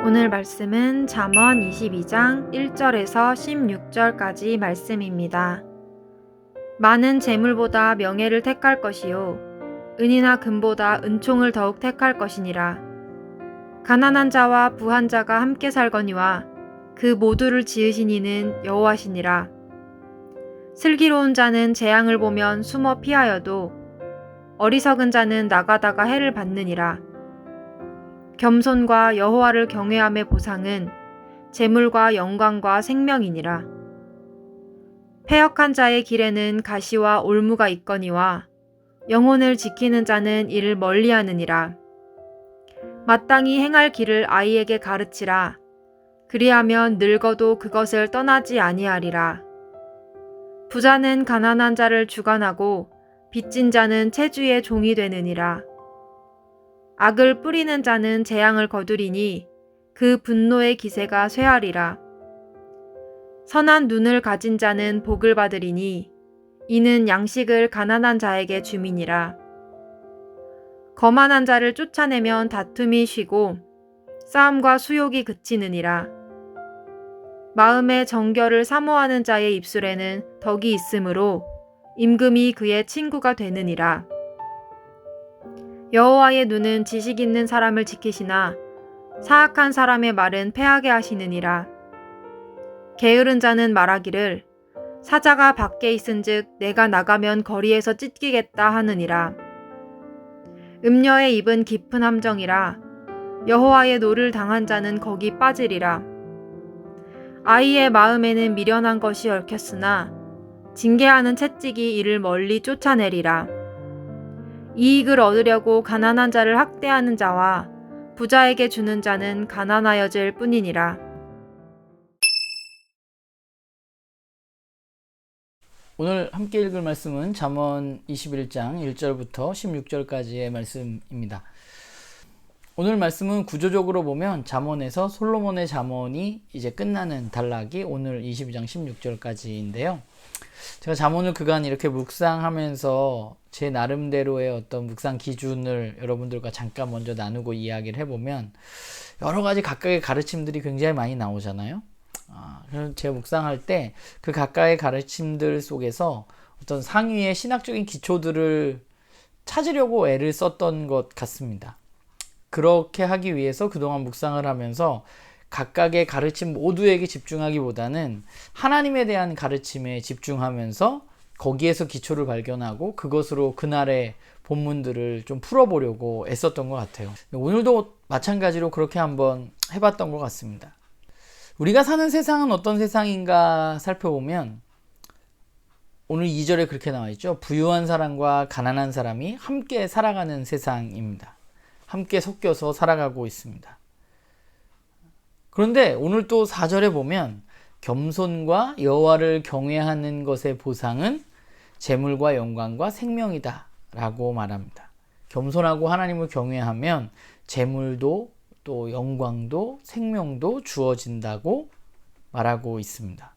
오늘 말씀은 잠언 22장 1절에서 16절까지 말씀입니다. 많은 재물보다 명예를 택할 것이요 은이나 금보다 은총을 더욱 택할 것이니라. 가난한 자와 부한 자가 함께 살거니와 그 모두를 지으신 이는 여호와시니라. 슬기로운 자는 재앙을 보면 숨어 피하여도 어리석은 자는 나가다가 해를 받느니라. 겸손과 여호와를 경외함의 보상은 재물과 영광과 생명이니라. 패역한 자의 길에는 가시와 올무가 있거니와 영혼을 지키는 자는 이를 멀리하느니라. 마땅히 행할 길을 아이에게 가르치라. 그리하면 늙어도 그것을 떠나지 아니하리라. 부자는 가난한 자를 주관하고 빚진 자는 체주의 종이 되느니라. 악을 뿌리는 자는 재앙을 거두리니 그 분노의 기세가 쇠하리라. 선한 눈을 가진 자는 복을 받으리니 이는 양식을 가난한 자에게 줌이니라. 거만한 자를 쫓아내면 다툼이 쉬고 싸움과 수욕이 그치느니라. 마음의 정결을 사모하는 자의 입술에는 덕이 있으므로 임금이 그의 친구가 되느니라. 여호와의 눈은 지식 있는 사람을 지키시나 사악한 사람의 말은 패하게 하시느니라. 게으른 자는 말하기를 사자가 밖에 있은즉 내가 나가면 거리에서 찢기겠다 하느니라. 음녀의 입은 깊은 함정이라 여호와의 노를 당한 자는 거기 빠지리라. 아이의 마음에는 미련한 것이 얽혔으나 징계하는 채찍이 이를 멀리 쫓아내리라. 이익을 얻으려고 가난한 자를 학대하는 자와 부자에게 주는 자는 가난하여질 뿐이니라. 오늘 함께 읽을 말씀은 잠언 21장 1절부터 16절까지의 말씀입니다. 오늘 말씀은 구조적으로 보면 잠언에서 솔로몬의 잠언이 이제 끝나는 단락이 오늘 22장 16절까지인데요. 제가 잠언을 그간 이렇게 묵상하면서 제 나름대로의 어떤 묵상 기준을 여러분들과 잠깐 먼저 나누고 이야기를 해보면 여러 가지 각각의 가르침들이 굉장히 많이 나오잖아요. 그래서 제가 묵상할 때 그 각각의 가르침들 속에서 어떤 상위의 신학적인 기초들을 찾으려고 애를 썼던 것 같습니다. 그렇게 하기 위해서 그동안 묵상을 하면서 각각의 가르침 모두에게 집중하기보다는 하나님에 대한 가르침에 집중하면서 거기에서 기초를 발견하고 그것으로 그날의 본문들을 좀 풀어보려고 애썼던 것 같아요. 오늘도 마찬가지로 그렇게 한번 해봤던 것 같습니다. 우리가 사는 세상은 어떤 세상인가 살펴보면 오늘 2절에 그렇게 나와 있죠. 부유한 사람과 가난한 사람이 함께 살아가는 세상입니다. 함께 섞여서 살아가고 있습니다. 그런데 오늘 또 4절에 보면 겸손과 여호와를 경외하는 것의 보상은 재물과 영광과 생명이다 라고 말합니다. 겸손하고 하나님을 경외하면 재물도 또 영광도 생명도 주어진다고 말하고 있습니다.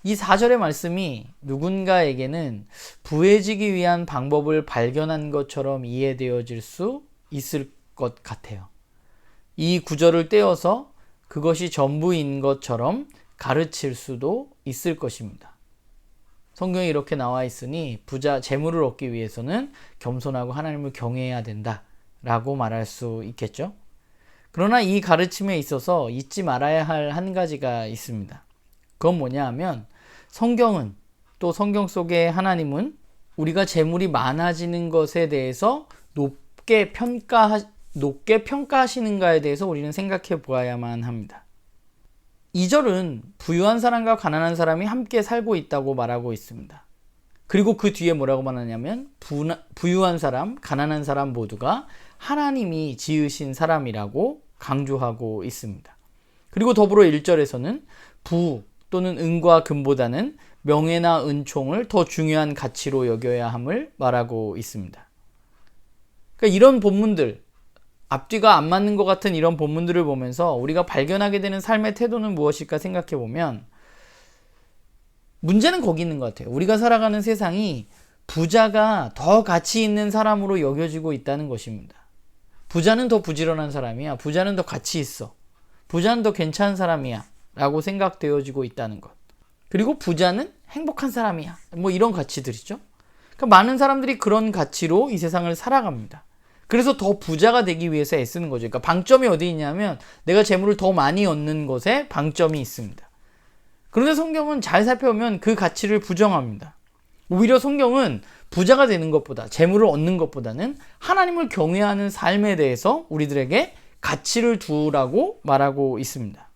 이 4절의 말씀이 누군가에게는 부해지기 위한 방법을 발견한 것처럼 이해되어질 수 있을 것 같아요. 이 구절을 떼어서 그것이 전부인 것처럼 가르칠 수도 있을 것입니다. 성경에 이렇게 나와 있으니 재물을 얻기 위해서는 겸손하고 하나님을 경외해야 된다 라고 말할 수 있겠죠. 그러나 이 가르침에 있어서 잊지 말아야 할 한 가지가 있습니다. 그건 뭐냐 하면 성경은 또 성경 속의 하나님은 우리가 재물이 많아지는 것에 대해서 높게 평가하시는가에 대해서 우리는 생각해 보아야만 합니다. 2절은 부유한 사람과 가난한 사람이 함께 살고 있다고 말하고 있습니다. 그리고 그 뒤에 뭐라고 말하냐면 부유한 사람, 가난한 사람 모두가 하나님이 지으신 사람이라고 강조하고 있습니다. 그리고 더불어 1절에서는 부 또는 은과 금보다는 명예나 은총을 더 중요한 가치로 여겨야 함을 말하고 있습니다. 그러니까 이런 본문들, 앞뒤가 안 맞는 것 같은 이런 본문들을 보면서 우리가 발견하게 되는 삶의 태도는 무엇일까 생각해 보면 문제는 거기 있는 것 같아요. 우리가 살아가는 세상이 부자가 더 가치 있는 사람으로 여겨지고 있다는 것입니다. 부자는 더 부지런한 사람이야. 부자는 더 가치 있어. 부자는 더 괜찮은 사람이야. 라고 생각되어지고 있다는 것. 그리고 부자는 행복한 사람이야. 뭐 이런 가치들이죠. 그러니까 많은 사람들이 그런 가치로 이 세상을 살아갑니다. 그래서 더 부자가 되기 위해서 애쓰는 거죠. 그러니까 방점이 어디 있냐면 내가 재물을 더 많이 얻는 것에 방점이 있습니다. 그런데 성경은 잘 살펴보면 그 가치를 부정합니다. 오히려 성경은 부자가 되는 것보다, 재물을 얻는 것보다는 하나님을 경외하는 삶에 대해서 우리들에게 가치를 두라고 말하고 있습니다.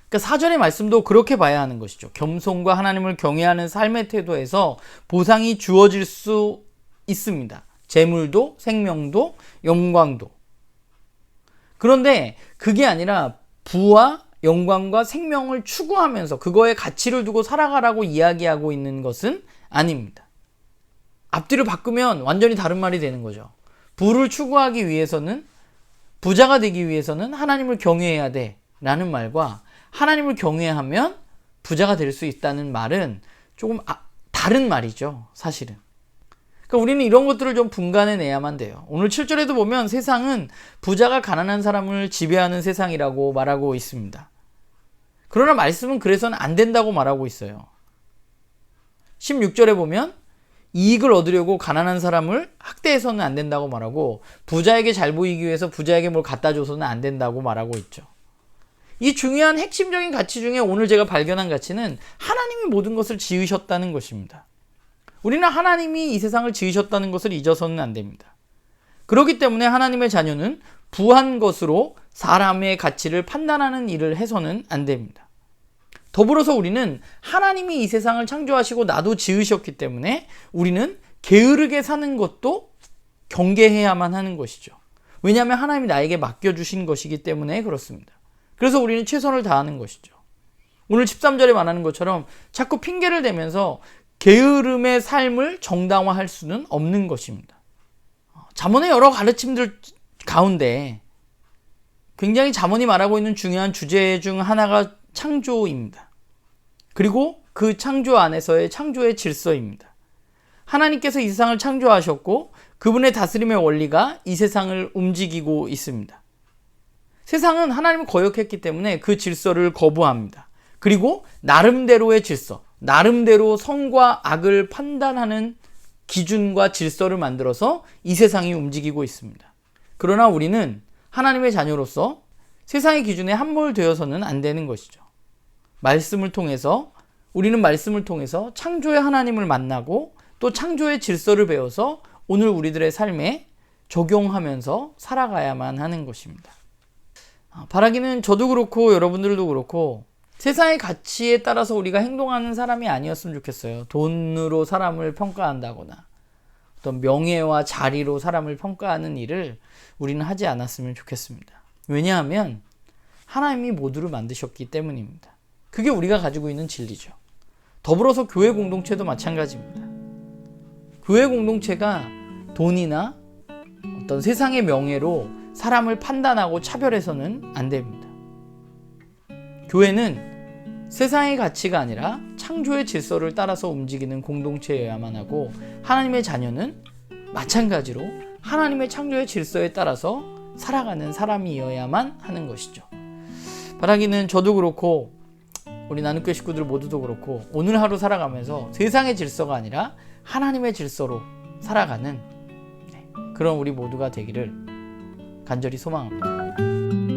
그러니까 4절의 말씀도 그렇게 봐야 하는 것이죠. 겸손과 하나님을 경외하는 삶의 태도에서 보상이 주어질 수 있습니다. 재물도, 생명도, 영광도. 그런데 그게 아니라 부와 영광과 생명을 추구하면서 그거에 가치를 두고 살아가라고 이야기하고 있는 것은 아닙니다. 앞뒤를 바꾸면 완전히 다른 말이 되는 거죠. 부를 추구하기 위해서는, 부자가 되기 위해서는 하나님을 경외해야 돼 라는 말과 하나님을 경외하면 부자가 될 수 있다는 말은 조금 다른 말이죠, 사실은. 그러니까 우리는 이런 것들을 좀 분간해내야만 돼요. 오늘 7절에도 보면 세상은 부자가 가난한 사람을 지배하는 세상이라고 말하고 있습니다. 그러나 말씀은 그래서는 안 된다고 말하고 있어요. 16절에 보면 이익을 얻으려고 가난한 사람을 학대해서는 안 된다고 말하고 부자에게 잘 보이기 위해서 부자에게 뭘 갖다 줘서는 안 된다고 말하고 있죠. 이 중요한 핵심적인 가치 중에 오늘 제가 발견한 가치는 하나님이 모든 것을 지으셨다는 것입니다. 우리는 하나님이 이 세상을 지으셨다는 것을 잊어서는 안 됩니다. 그렇기 때문에 하나님의 자녀는 부한 것으로 사람의 가치를 판단하는 일을 해서는 안 됩니다. 더불어서 우리는 하나님이 이 세상을 창조하시고 나도 지으셨기 때문에 우리는 게으르게 사는 것도 경계해야만 하는 것이죠. 왜냐하면 하나님이 나에게 맡겨주신 것이기 때문에 그렇습니다. 그래서 우리는 최선을 다하는 것이죠. 오늘 13절에 말하는 것처럼 자꾸 핑계를 대면서 게으름의 삶을 정당화할 수는 없는 것입니다. 잠언의 여러 가르침들 가운데 굉장히 잠언이 말하고 있는 중요한 주제 중 하나가 창조입니다. 그리고 그 창조 안에서의 창조의 질서입니다. 하나님께서 이 세상을 창조하셨고 그분의 다스림의 원리가 이 세상을 움직이고 있습니다. 세상은 하나님을 거역했기 때문에 그 질서를 거부합니다. 그리고 나름대로의 질서, 나름대로 선과 악을 판단하는 기준과 질서를 만들어서 이 세상이 움직이고 있습니다. 그러나 우리는 하나님의 자녀로서 세상의 기준에 함몰되어서는 안 되는 것이죠. 우리는 말씀을 통해서 창조의 하나님을 만나고 또 창조의 질서를 배워서 오늘 우리들의 삶에 적용하면서 살아가야만 하는 것입니다. 바라기는 저도 그렇고 여러분들도 그렇고 세상의 가치에 따라서 우리가 행동하는 사람이 아니었으면 좋겠어요. 돈으로 사람을 평가한다거나 어떤 명예와 자리로 사람을 평가하는 일을 우리는 하지 않았으면 좋겠습니다. 왜냐하면 하나님이 모두를 만드셨기 때문입니다. 그게 우리가 가지고 있는 진리죠. 더불어서 교회 공동체도 마찬가지입니다. 교회 공동체가 돈이나 어떤 세상의 명예로 사람을 판단하고 차별해서는 안 됩니다. 교회는 세상의 가치가 아니라 창조의 질서를 따라서 움직이는 공동체여야만 하고 하나님의 자녀는 마찬가지로 하나님의 창조의 질서에 따라서 살아가는 사람이어야만 하는 것이죠. 바라기는 저도 그렇고 우리 나눔교회 식구들 모두도 그렇고 오늘 하루 살아가면서 세상의 질서가 아니라 하나님의 질서로 살아가는 그런 우리 모두가 되기를 간절히 소망합니다.